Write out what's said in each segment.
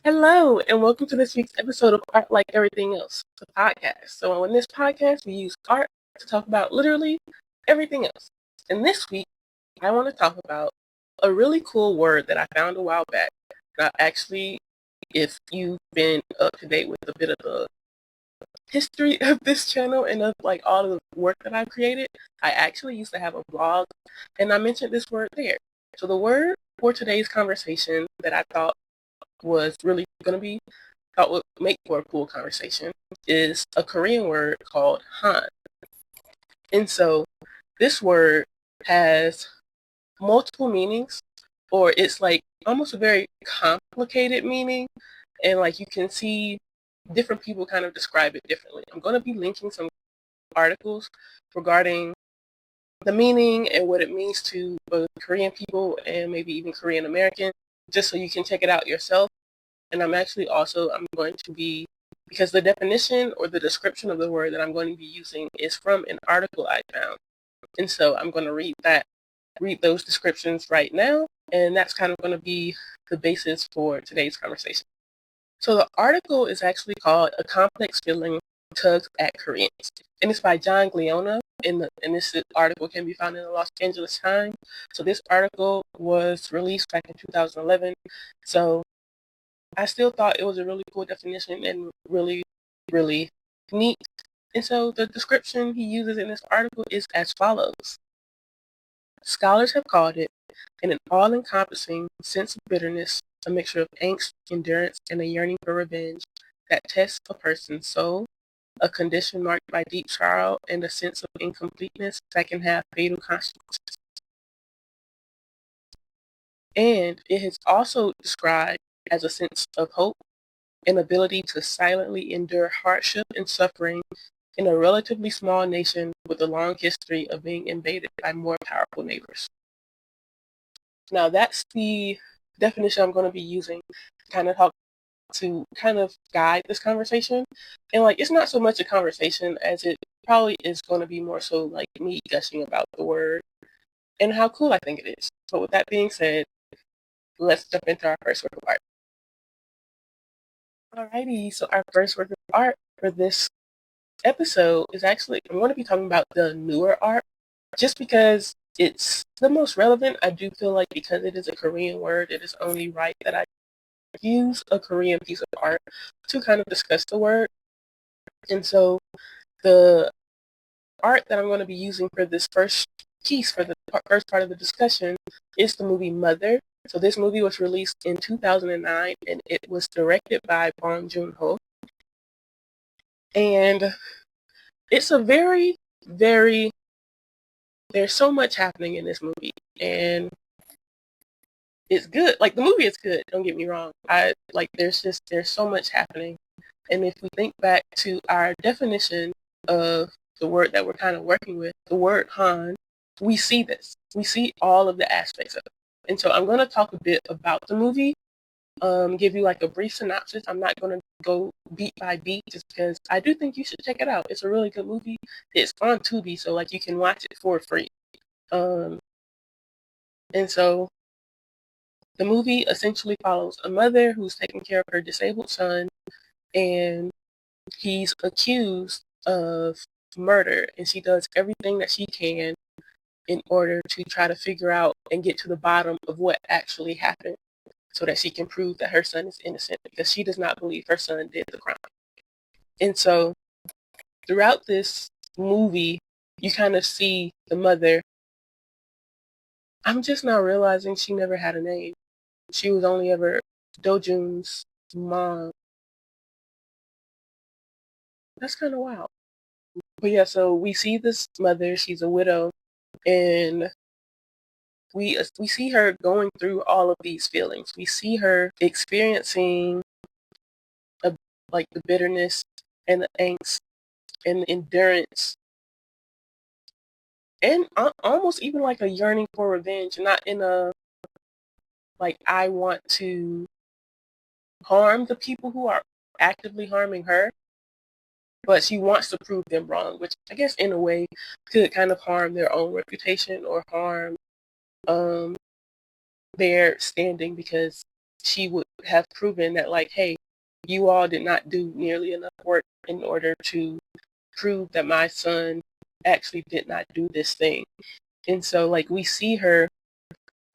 Hello, and welcome to this week's episode of Art Like Everything Else, the podcast. So, in this podcast, we use art to talk about literally everything else. And this week, I want to talk about a really cool word that I found a while back. Now, actually, if you've been up to date with a bit of the history of this channel and of like all of the work that I've created, I actually used to have a blog, and I mentioned this word there. So, the word for today's conversation that I thought was really going to be thought would make for a cool conversation is a Korean word called han. And so this word has multiple meanings, or it's like almost a very complicated meaning. And like you can see different people kind of describe it differently. I'm going to be linking some articles regarding the meaning and what it means to both Korean people and maybe even Korean American, just so you can check it out yourself. And I'm going to be, because the definition or the description of the word that I'm going to be using is from an article I found. And so I'm going to read those descriptions right now. And that's kind of going to be the basis for today's conversation. So the article is actually called A Complex Feeling Tugs at Koreans. And it's by John Gliona. And this article can be found in the Los Angeles Times. So this article was released back in 2011. So I still thought it was a really cool definition and really, really neat. And so the description he uses in this article is as follows. Scholars have called it an all-encompassing sense of bitterness, a mixture of angst, endurance, and a yearning for revenge that tests a person's soul, a condition marked by deep sorrow and a sense of incompleteness that can have fatal consequences. And it is also described as a sense of hope, an ability to silently endure hardship and suffering in a relatively small nation with a long history of being invaded by more powerful neighbors. Now that's the definition I'm going to be using to kind of guide this conversation. And like, it's not so much a conversation as it probably is going to be more so like me gushing about the word and how cool I think it is. So with that being said, let's jump into our first work of art. Alrighty, so our first work of art for this episode is actually, I'm going to be talking about the newer art, just because it's the most relevant. I do feel like because it is a Korean word, it is only right that I use a Korean piece of art to kind of discuss the word. And so the art that I'm going to be using for this first piece, for the first part of the discussion, is the movie Mother. So this movie was released in 2009, and it was directed by Bong Joon-ho. And it's a very, very, there's so much happening in this movie, and it's good. Like, the movie is good, don't get me wrong. There's so much happening. And if we think back to our definition of the word that we're kind of working with, the word Han, we see this. We see all of the aspects of it. And so I'm going to talk a bit about the movie, give you like a brief synopsis. I'm not going to go beat by beat just because I do think you should check it out. It's a really good movie. It's on Tubi, so like you can watch it for free. And so the movie essentially follows a mother who's taking care of her disabled son, and he's accused of murder, and she does everything that she can in order to try to figure out and get to the bottom of what actually happened so that she can prove that her son is innocent, because she does not believe her son did the crime. And so throughout this movie, you kind of see the mother. I'm just now realizing she never had a name. She was only ever Dojun's mom. That's kind of wild. But yeah, so we see this mother. She's a widow, and we see her going through all of these feelings. We see her experiencing like the bitterness and the angst and the endurance, and almost even like a yearning for revenge. Not in a like, I want to harm the people who are actively harming her, but she wants to prove them wrong, which I guess in a way could kind of harm their own reputation or harm their standing, because she would have proven that, like, hey, you all did not do nearly enough work in order to prove that my son actually did not do this thing. And so, like, we see her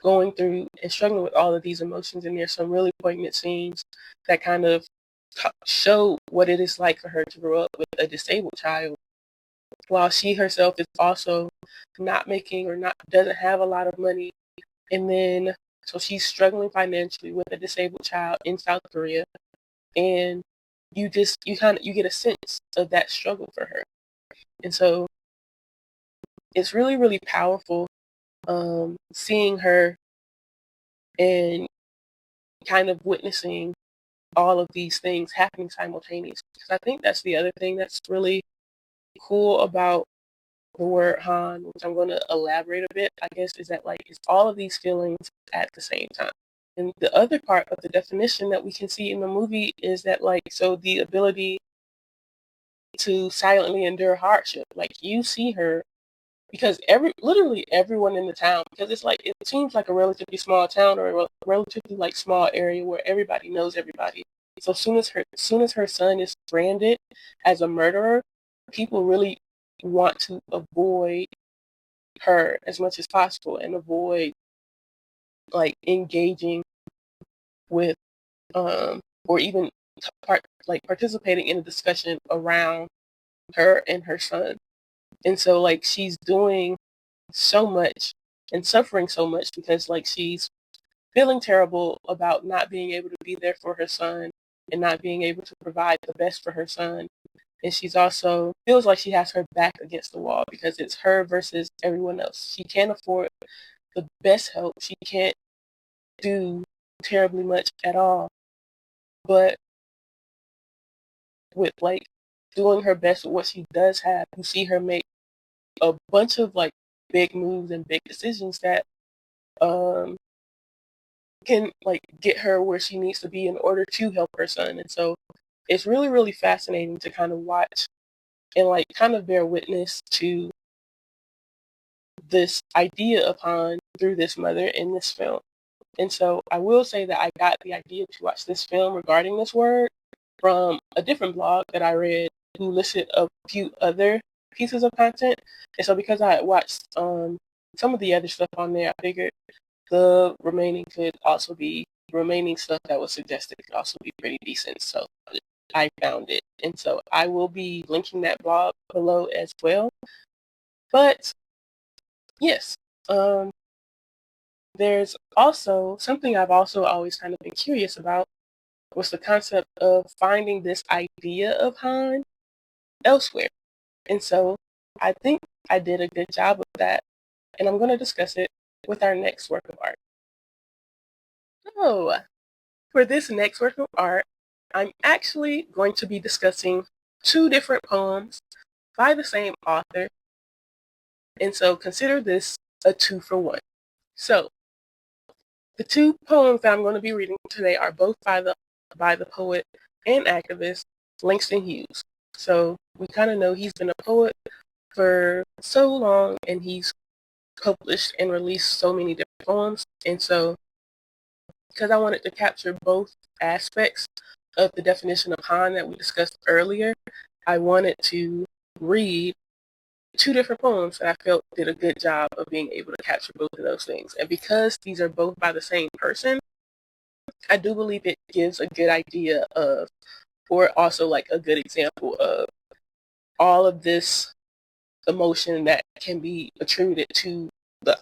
going through and struggling with all of these emotions, and there's some really poignant scenes that kind of show what it is like for her to grow up with a disabled child, while she herself is also not making or not doesn't have a lot of money. And then so she's struggling financially with a disabled child in South Korea, and you get a sense of that struggle for her. And so it's really, really powerful, seeing her and kind of witnessing all of these things happening simultaneously. Because I think that's the other thing that's really cool about the word Han, which I'm going to elaborate a bit, I guess, is that, like, it's all of these feelings at the same time. And the other part of the definition that we can see in the movie is that, like, so the ability to silently endure hardship. Like, you see her, because literally everyone in the town, because it's like, it seems like a relatively small town, or a relatively, like, small area where everybody knows everybody. So as soon as her son is branded as a murderer, people really want to avoid her as much as possible and avoid, like, engaging with or even participating in a discussion around her and her son. And so, like, she's doing so much and suffering so much because, like, she's feeling terrible about not being able to be there for her son and not being able to provide the best for her son. And she's also feels like she has her back against the wall because it's her versus everyone else. She can't afford the best help. She can't do terribly much at all. But with, like, doing her best with what she does have, you see her make a bunch of, like, big moves and big decisions that can, like, get her where she needs to be in order to help her son. And so it's really, really fascinating to kind of watch and, like, kind of bear witness to this idea of Han through this mother in this film. And so I will say that I got the idea to watch this film regarding this word from a different blog that I read, who listed a few other pieces of content. And so because I had watched some of the other stuff on there, I figured the remaining stuff that was suggested could also be pretty decent. So I found it. And so I will be linking that blog below as well. But yes, there's also something I've also always kind of been curious about, was the concept of finding this idea of Han elsewhere. And so I think I did a good job of that, and I'm going to discuss it with our next work of art. So for this next work of art, I'm actually going to be discussing two different poems by the same author. And so consider this a 2-for-1. So the two poems that I'm going to be reading today are both by the poet and activist Langston Hughes. So we kind of know he's been a poet for so long, and he's published and released so many different poems. And so, because I wanted to capture both aspects of the definition of Han that we discussed earlier, I wanted to read two different poems that I felt did a good job of being able to capture both of those things. And because these are both by the same person, I do believe it gives a good idea of, or also, like, a good example of all of this emotion that can be attributed to the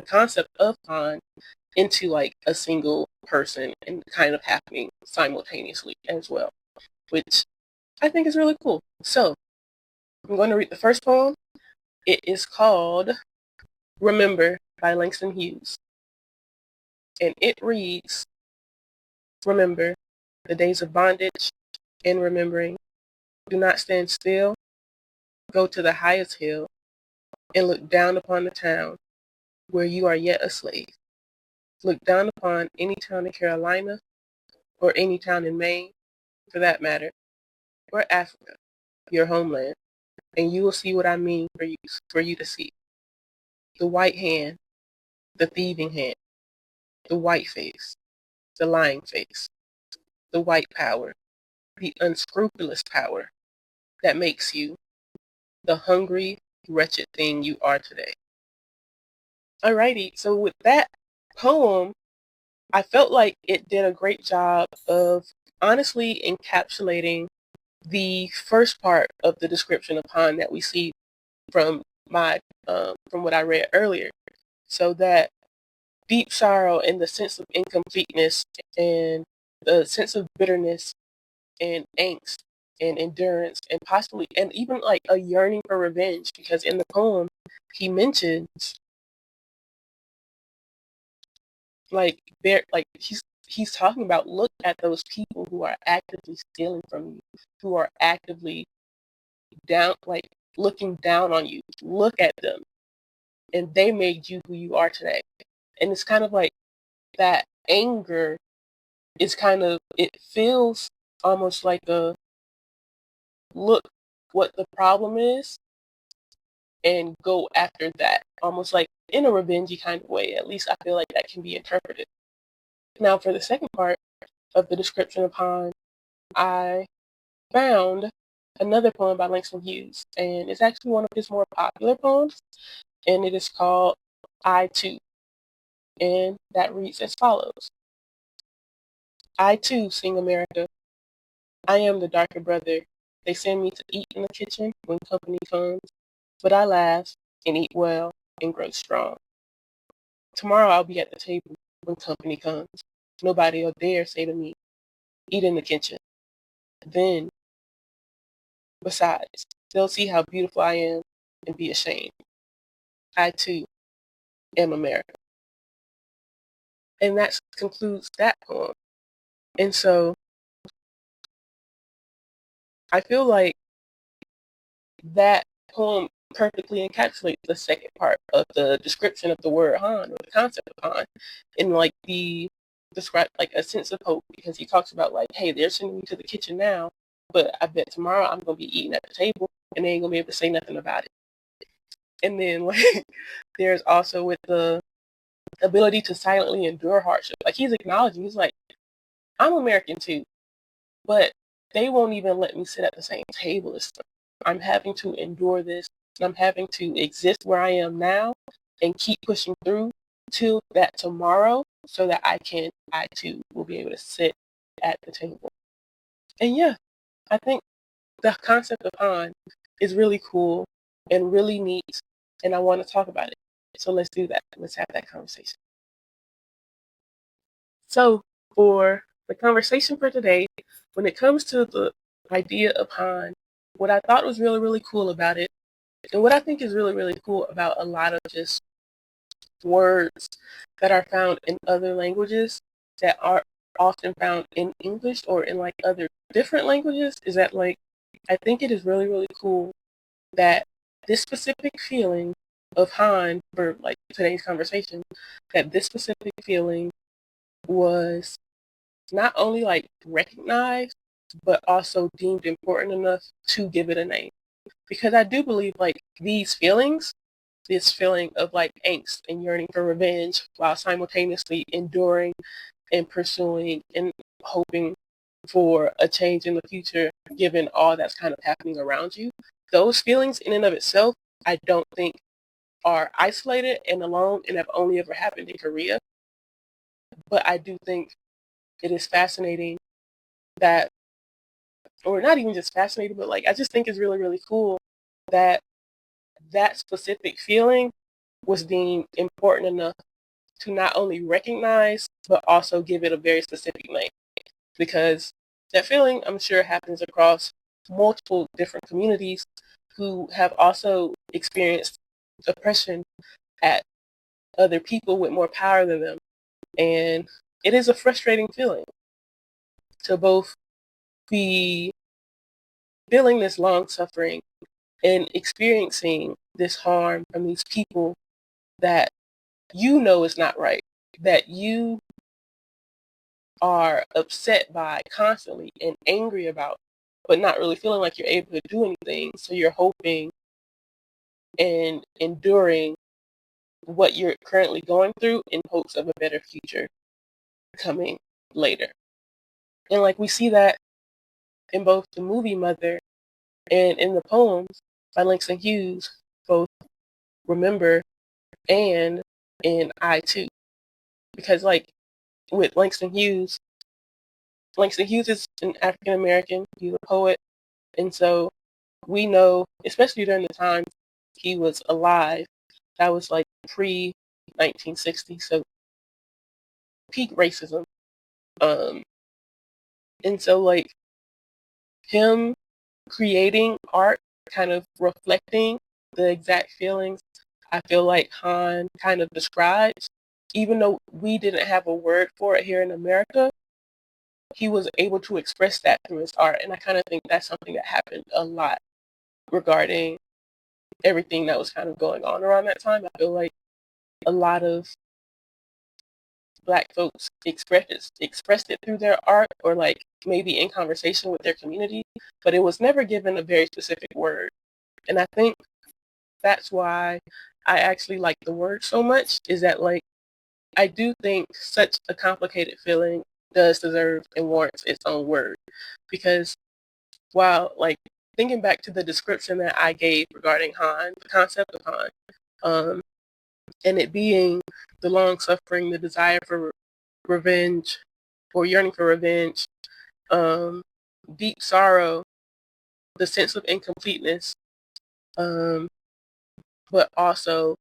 concept of Han into, like, a single person and kind of happening simultaneously as well, which I think is really cool. So I'm going to read the first poem. It is called Remember by Langston Hughes. And it reads, remember the days of bondage and remembering. Do not stand still. Go to the highest hill and look down upon the town where you are yet a slave. Look down upon any town in Carolina or any town in Maine, for that matter, or Africa, your homeland, and you will see what I mean for you to see. The white hand, the thieving hand, the white face, the lying face, the white power, the unscrupulous power that makes you the hungry, wretched thing you are today. Alrighty, so with that poem, I felt like it did a great job of honestly encapsulating the first part of the description of Han that we see from from what I read earlier. So that deep sorrow and the sense of incompleteness and the sense of bitterness and angst and endurance and possibly and even like a yearning for revenge, because in the poem he mentions he's talking about, look at those people who are actively stealing from you, who are actively down, like looking down on you. Look at them, and they made you who you are today. And it's kind of like that anger is kind of, it feels almost like a look what the problem is and go after that, almost like in a revengey kind of way. At least I feel like that can be interpreted. Now, for the second part of the description of Han, I found another poem by Langston Hughes, and it's actually one of his more popular poems, and it is called I Too, and that reads as follows. I too sing America. I am the darker brother. They send me to eat in the kitchen when company comes, but I laugh and eat well and grow strong. Tomorrow I'll be at the table when company comes. Nobody will dare say to me, eat in the kitchen. Then, besides, they'll see how beautiful I am and be ashamed. I too am America. And that concludes that poem. And so I feel like that poem perfectly encapsulates the second part of the description of the word Han, or the concept of Han, in like the describe like a sense of hope, because he talks about like, hey, they're sending me to the kitchen now, but I bet tomorrow I'm gonna be eating at the table and they ain't gonna be able to say nothing about it. And then like there's also with the ability to silently endure hardship. Like he's acknowledging, he's like, I'm American too, but they won't even let me sit at the same table as them. I'm having to endure this, and I'm having to exist where I am now and keep pushing through till that tomorrow, so that I too will be able to sit at the table. And yeah, I think the concept of Han is really cool and really neat, and I want to talk about it. So let's do that. Let's have that conversation. So for the conversation for today, when it comes to the idea of Han, what I thought was really, really cool about it, and what I think is really, really cool about a lot of just words that are found in other languages that are often found in English or in like other different languages, is that like, I think it is really, really cool that this specific feeling of Han, for like today's conversation, that this specific feeling was not only like recognized, but also deemed important enough to give it a name. Because I do believe like these feelings, this feeling of like angst and yearning for revenge, while simultaneously enduring and pursuing and hoping for a change in the future, given all that's kind of happening around you, those feelings in and of itself, I don't think are isolated and alone and have only ever happened in Korea. But I do think it is fascinating that, or not even just fascinating, but like I just think it's really, really cool that that specific feeling was deemed important enough to not only recognize, but also give it a very specific name. Because that feeling, I'm sure, happens across multiple different communities who have also experienced oppression at other people with more power than them. And it is a frustrating feeling to both be feeling this long suffering and experiencing this harm from these people that you know is not right, that you are upset by constantly and angry about, but not really feeling like you're able to do anything. So you're hoping and enduring what you're currently going through in hopes of a better future coming. later. And like we see that in both the movie Mother and in the poems by Langston Hughes, both Remember and in I Too. Because like with Langston Hughes is an African American, he's a poet, and so we know, especially during the time he was alive, that was like pre 1960, so peak racism. And so like him creating art kind of reflecting the exact feelings I feel like Han kind of describes, even though we didn't have a word for it here in America, he was able to express that through his art. And I kind of think that's something that happened a lot regarding everything that was kind of going on around that time. I feel like a lot of Black folks expressed it through their art or like maybe in conversation with their community, but it was never given a very specific word. And I think that's why I actually like the word so much, is that like I do think such a complicated feeling does deserve and warrants its own word. Because while like thinking back to the description that I gave regarding Han, the concept of Han, and it being the long suffering, the desire for revenge or yearning for revenge, deep sorrow, the sense of incompleteness, but also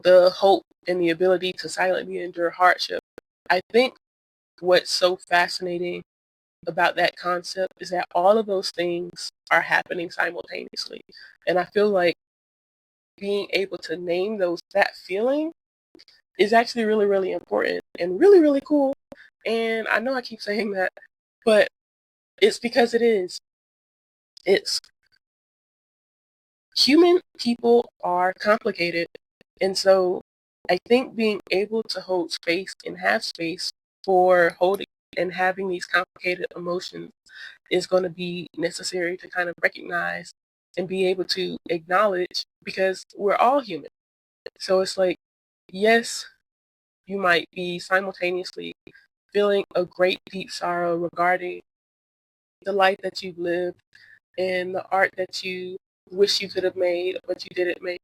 the hope and the ability to silently endure hardship. I think what's so fascinating about that concept is that all of those things are happening simultaneously. And I feel like being able to name that feeling is actually really, really important and really, really cool. And I know I keep saying that, but it's because it is. It's human people are complicated. And so I think being able to hold space and have space for holding and having these complicated emotions is going to be necessary to kind of recognize and be able to acknowledge, because we're all human. So it's like, yes, you might be simultaneously feeling a great deep sorrow regarding the life that you've lived and the art that you wish you could have made but you didn't make,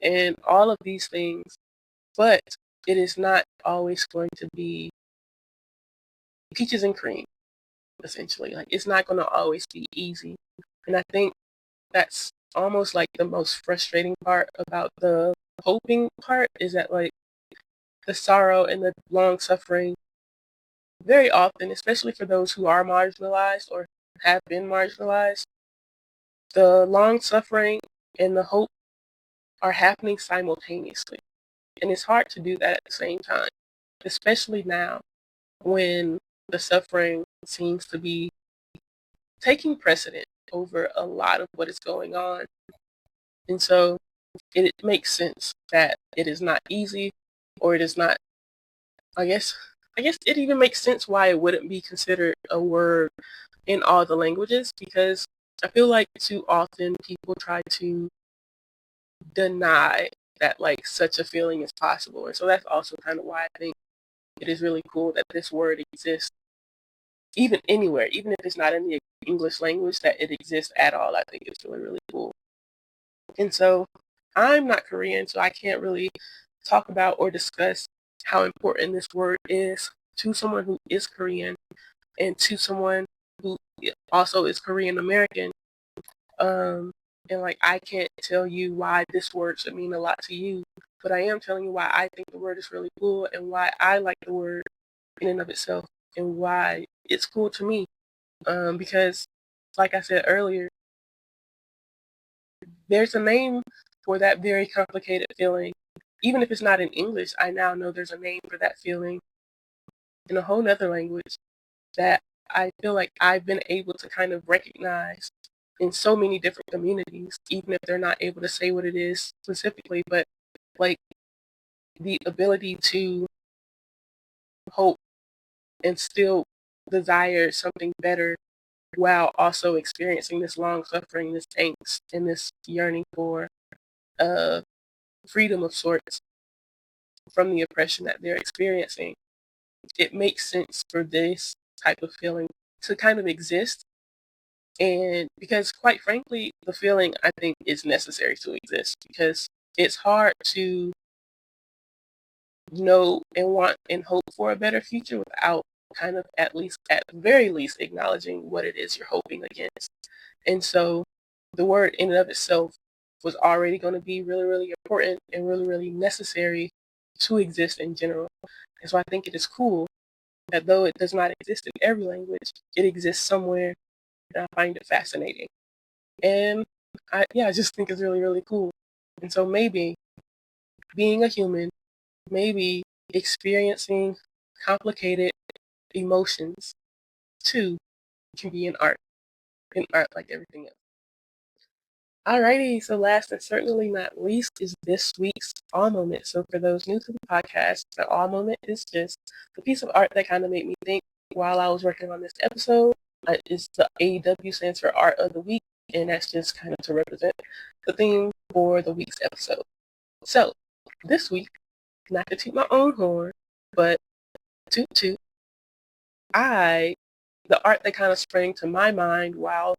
and all of these things. But it is not always going to be peaches and cream, essentially. Like, it's not going to always be easy. And I think that's almost like the most frustrating part about the hoping part, is that like the sorrow and the long suffering very often, especially for those who are marginalized or have been marginalized, the long suffering and the hope are happening simultaneously. And it's hard to do that at the same time, especially now when the suffering seems to be taking precedent over a lot of what is going on. And so it makes sense that it is not easy, or it is not, I guess it even makes sense why it wouldn't be considered a word in all the languages, because I feel like too often people try to deny that like such a feeling is possible. And so that's also kind of why I think it is really cool that this word exists even anywhere, even if it's not in the English language, that it exists at all. I think it's really, really cool. And so I'm not Korean, so I can't really talk about or discuss how important this word is to someone who is Korean and to someone who also is Korean American. And like, I can't tell you why this word should mean a lot to you, but I am telling you why I think the word is really cool and why I like the word in and of itself and why it's cool to me. Because like I said earlier, there's a name for that very complicated feeling. Even if it's not in English, I now know there's a name for that feeling in a whole nother language that I feel like I've been able to kind of recognize in so many different communities, even if they're not able to say what it is specifically, but like the ability to hope and still desire something better while also experiencing this long suffering, this angst, and this yearning for freedom of sorts from the oppression that they're experiencing. it makes sense for this type of feeling to kind of exist. And because quite frankly, the feeling I think is necessary to exist because it's hard to know and want and hope for a better future without kind of at the very least acknowledging what it is you're hoping against. And so the word in and of itself was already going to be really, really important and really, really necessary to exist in general. And so I think it is cool that though it does not exist in every language, it exists somewhere, and I find it fascinating. And I just think it's really, really cool. And so maybe being a human, maybe experiencing complicated emotions too can be in art like everything else. Alrighty, so last and certainly not least is this week's awe moment. So for those new to the podcast, the awe moment is just the piece of art that kind of made me think while I was working on this episode. It's the AEW stands for Art of the Week, and that's just kind of to represent the theme for the week's episode. So this week, not to toot my own horn, but toot toot, the art that kind of sprang to my mind while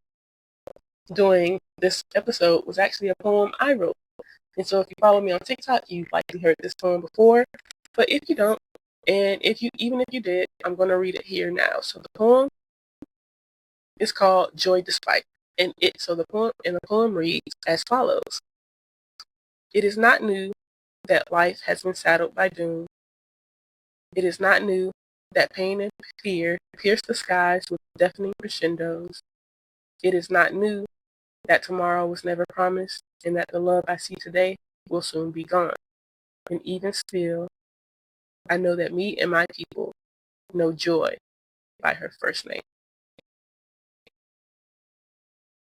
doing this episode was actually a poem I wrote. And so if you follow me on TikTok, you've likely heard this poem before. But if you don't, and even if you did, I'm going to read it here now. So the poem is called Joy Despite. The poem reads as follows. It is not new that life has been saddled by doom. It is not new that pain and fear pierce the skies with deafening crescendos. It is not new that tomorrow was never promised and that the love I see today will soon be gone. And even still, I know that me and my people know Joy by her first name.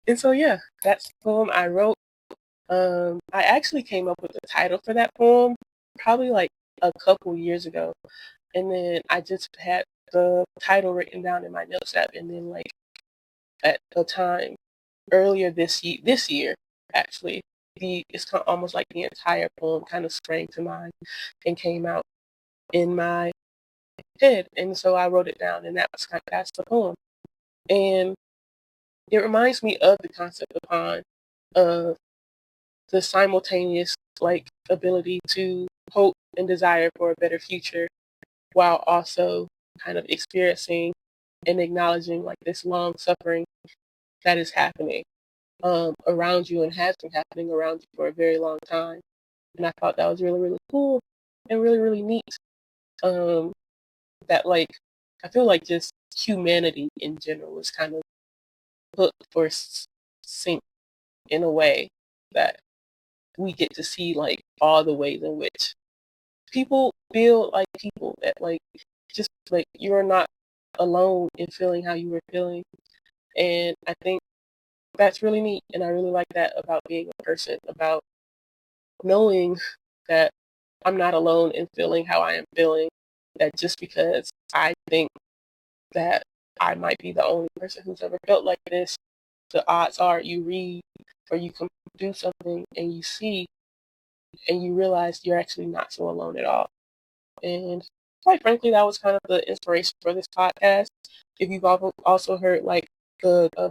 And so, yeah, that's the poem I wrote. I actually came up with the title for that poem probably like a couple years ago. And then I just had the title written down in my notes app. And then like at the time earlier this year, actually, it's almost like the entire poem kind of sprang to mind and came out in my head. And so I wrote it down, and that's the poem. And it reminds me of the concept upon of the simultaneous like ability to hope and desire for a better future while also kind of experiencing and acknowledging like this long suffering that is happening around you and has been happening around you for a very long time. And I thought that was really, really cool and really, really neat. That like, I feel like just humanity in general is kind of put or sink in a way that we get to see like all the ways in which people feel like people, that like just like you're not alone in feeling how you were feeling. And I think that's really neat. And I really like that about being a person, about knowing that I'm not alone in feeling how I am feeling, that just because I think that I might be the only person who's ever felt like this, the odds are you read or you can do something and you see and you realize you're actually not so alone at all. And quite frankly, that was kind of the inspiration for this podcast. If you've also heard like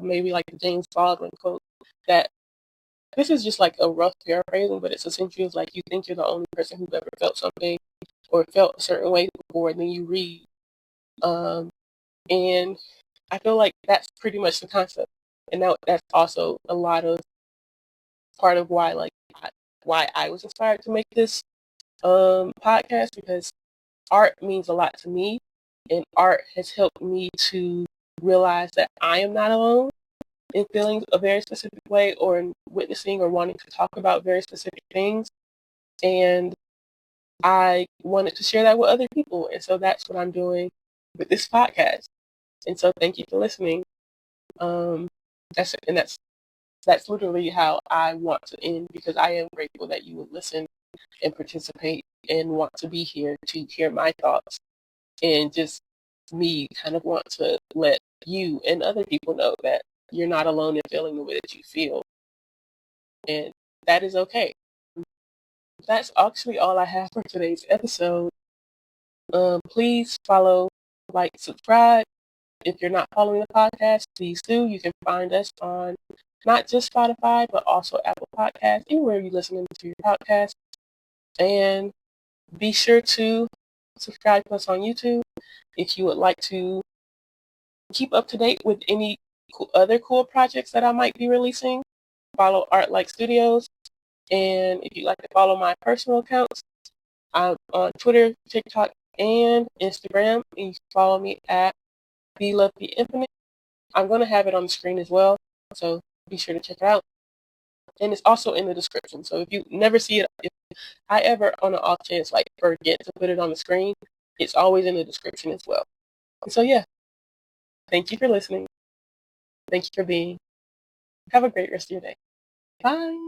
maybe like the James Baldwin quote, that this is just like a rough paraphrasing, but it's essentially like you think you're the only person who's ever felt something or felt a certain way before, and then you read. And I feel like that's pretty much the concept. And that's also a lot of part of why why I was inspired to make this podcast, because art means a lot to me, and art has helped me to realize that I am not alone in feeling a very specific way or in witnessing or wanting to talk about very specific things. And I wanted to share that with other people. And so that's what I'm doing with this podcast. And so thank you for listening. That's literally how I want to end, because I am grateful that you would listen and participate and want to be here to hear my thoughts, and just me kind of want to let you and other people know that you're not alone in feeling the way that you feel, and that is okay. That's actually all I have for today's episode. Please follow, like, subscribe. If you're not following the podcast, please do. You can find us on not just Spotify, but also Apple Podcasts, anywhere you're listening to your podcast. And be sure to subscribe to us on YouTube. If you would like to keep up to date with any other cool projects that I might be releasing, follow Art Like Studios. And if you'd like to follow my personal accounts, I'm on Twitter, TikTok, and Instagram. And you can follow me at S3Ep20. I'm going to have it on the screen as well, so be sure to check it out. And it's also in the description. So if you never see it, if I ever on an off chance like forget to put it on the screen, it's always in the description as well. And so yeah, thank you for listening. Thank you for being. Have a great rest of your day. Bye.